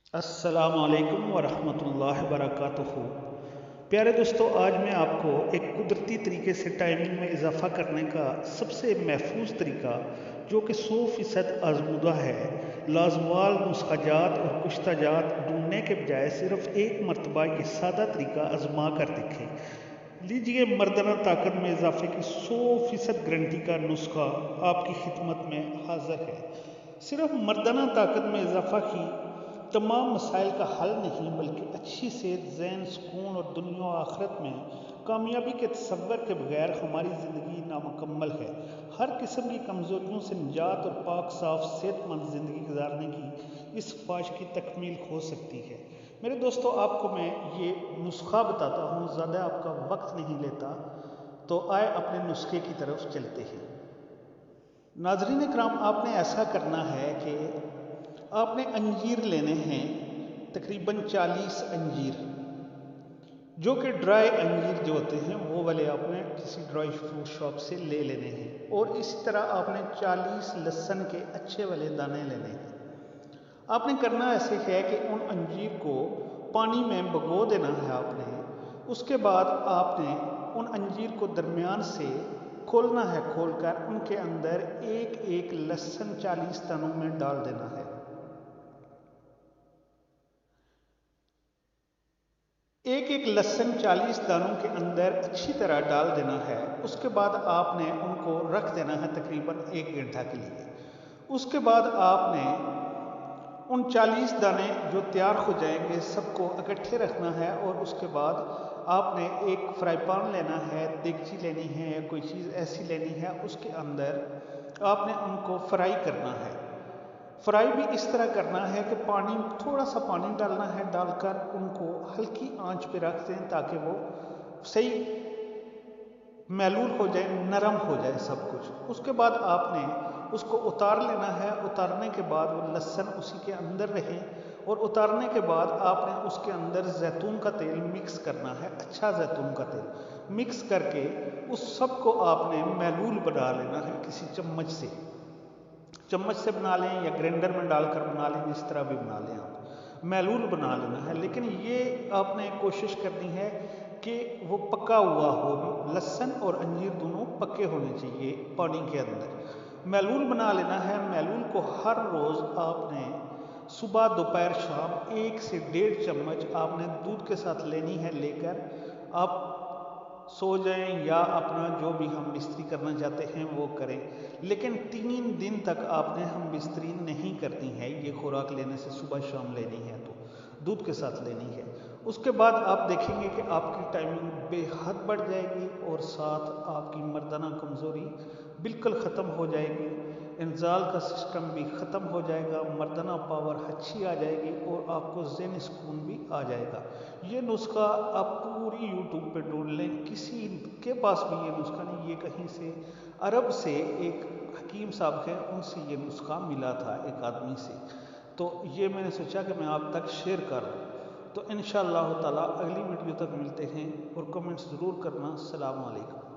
अस्सलामुअलैकुम वरहमतुल्लाहि वबरकातुहू। प्यारे दोस्तों, आज मैं आपको एक कुदरती तरीके से टाइमिंग में इजाफा करने का सबसे महफूज तरीका, जो कि 100% आजमूदा है, लाजवाल नुस्खाजात और कुश्ताजात ढूंढने के बजाय सिर्फ एक मरतबा ये सादा तरीका आजमा कर देखें। लीजिए, मर्दाना ताकत में इजाफे की 100% गारंटी का नुस्खा आपकी खिदमत में हाजिर है। सिर्फ मर्दाना ताकत में इजाफा की तमाम मसाइल का हल नहीं, बल्कि अच्छी सेहत, ज़हन सुकून और दुनिया और आखिरत में कामयाबी के तसव्वुर के बगैर हमारी ज़िंदगी नामुकम्मल है। हर किस्म की कमज़ोरियों से निजात और पाक साफ सेहतमंद ज़िंदगी गुजारने की इस ख्वाहिश की तकमील हो सकती है। मेरे दोस्तों, आपको मैं ये नुस्खा बताता हूँ, ज़्यादा आपका वक्त नहीं लेता, तो आए अपने नुस्खे की तरफ चलते हैं। नाज़रीन इकराम, आपने ऐसा करना है कि आपने अंजीर लेने हैं, तकरीबन 40 अंजीर, जो कि ड्राई अंजीर जो होते हैं वो वाले आपने किसी ड्राई फ्रूट शॉप से ले लेने हैं। और इसी तरह आपने 40 लहसुन के अच्छे वाले दाने लेने हैं। आपने करना ऐसे है कि उन अंजीर को पानी में भिगो देना है आपने। उसके बाद आपने उन अंजीर को दरमियान से खोलना है, खोलकर उनके अंदर एक एक लहसुन 40 दानों में डाल देना है। एक एक लहसुन 40 दानों के अंदर अच्छी तरह डाल देना है। उसके बाद आपने उनको रख देना है तकरीबन 1 घंटा के लिए। उसके बाद आपने उन 40 दाने जो तैयार हो जाएंगे सबको इकट्ठे रखना है। और उसके बाद आपने एक फ्राई पैन लेना है, देगची लेनी है या कोई चीज़ ऐसी लेनी है, उसके अंदर आपने उनको फ्राई करना है। फ्राई भी इस तरह करना है कि पानी, थोड़ा सा पानी डालना है, डालकर उनको हल्की आंच पे रख दें ताकि वो सही मैलूल हो जाए, नरम हो जाए सब कुछ। उसके बाद आपने उसको उतार लेना है। उतारने के बाद वो लहसुन उसी के अंदर रहे। और उतारने के बाद आपने उसके अंदर जैतून का तेल मिक्स करना है, अच्छा जैतून का तेल मिक्स करके उस सब को आपने मैलूल बना लेना है। किसी चम्मच से बना लें या ग्राइंडर में डालकर बना लें, जिस तरह भी बना लें आप, मैलूल बना लेना है। लेकिन ये आपने कोशिश करनी है कि वो पका हुआ हो, लहसुन और अंजीर दोनों पके होने चाहिए पानी के अंदर। मैलूल बना लेना है। मैलूल को हर रोज़ आपने सुबह दोपहर शाम 1 से 1.5 चम्मच आपने दूध के साथ लेनी है। लेकर आप सो जाएं या अपना जो भी हम बिस्तरी करना चाहते हैं वो करें। लेकिन 3 दिन तक आपने हम बिस्तरी नहीं करनी है। ये खुराक लेने से सुबह शाम लेनी है तो दूध के साथ लेनी है। उसके बाद आप देखेंगे कि आपकी टाइमिंग बेहद बढ़ जाएगी और साथ आपकी मर्दाना कमज़ोरी बिल्कुल ख़त्म हो जाएगी। इंजाल का सिस्टम भी ख़त्म हो जाएगा, मर्दाना पावर अच्छी आ जाएगी और आपको ज़हनी सुकून भी आ जाएगा। ये नुस्खा आप पूरी यूट्यूब पे ढूंढ लें, किसी के पास भी ये नुस्खा नहीं। ये कहीं से अरब से एक हकीम साहब हैं, उनसे ये नुस्खा मिला था एक आदमी से। तो ये मैंने सोचा कि मैं आप तक शेयर कर दूँ। तो इंशाअल्लाह ताला अगली वीडियो तक मिलते हैं और कमेंट्स ज़रूर करना। अस्सलाम वालेकुम।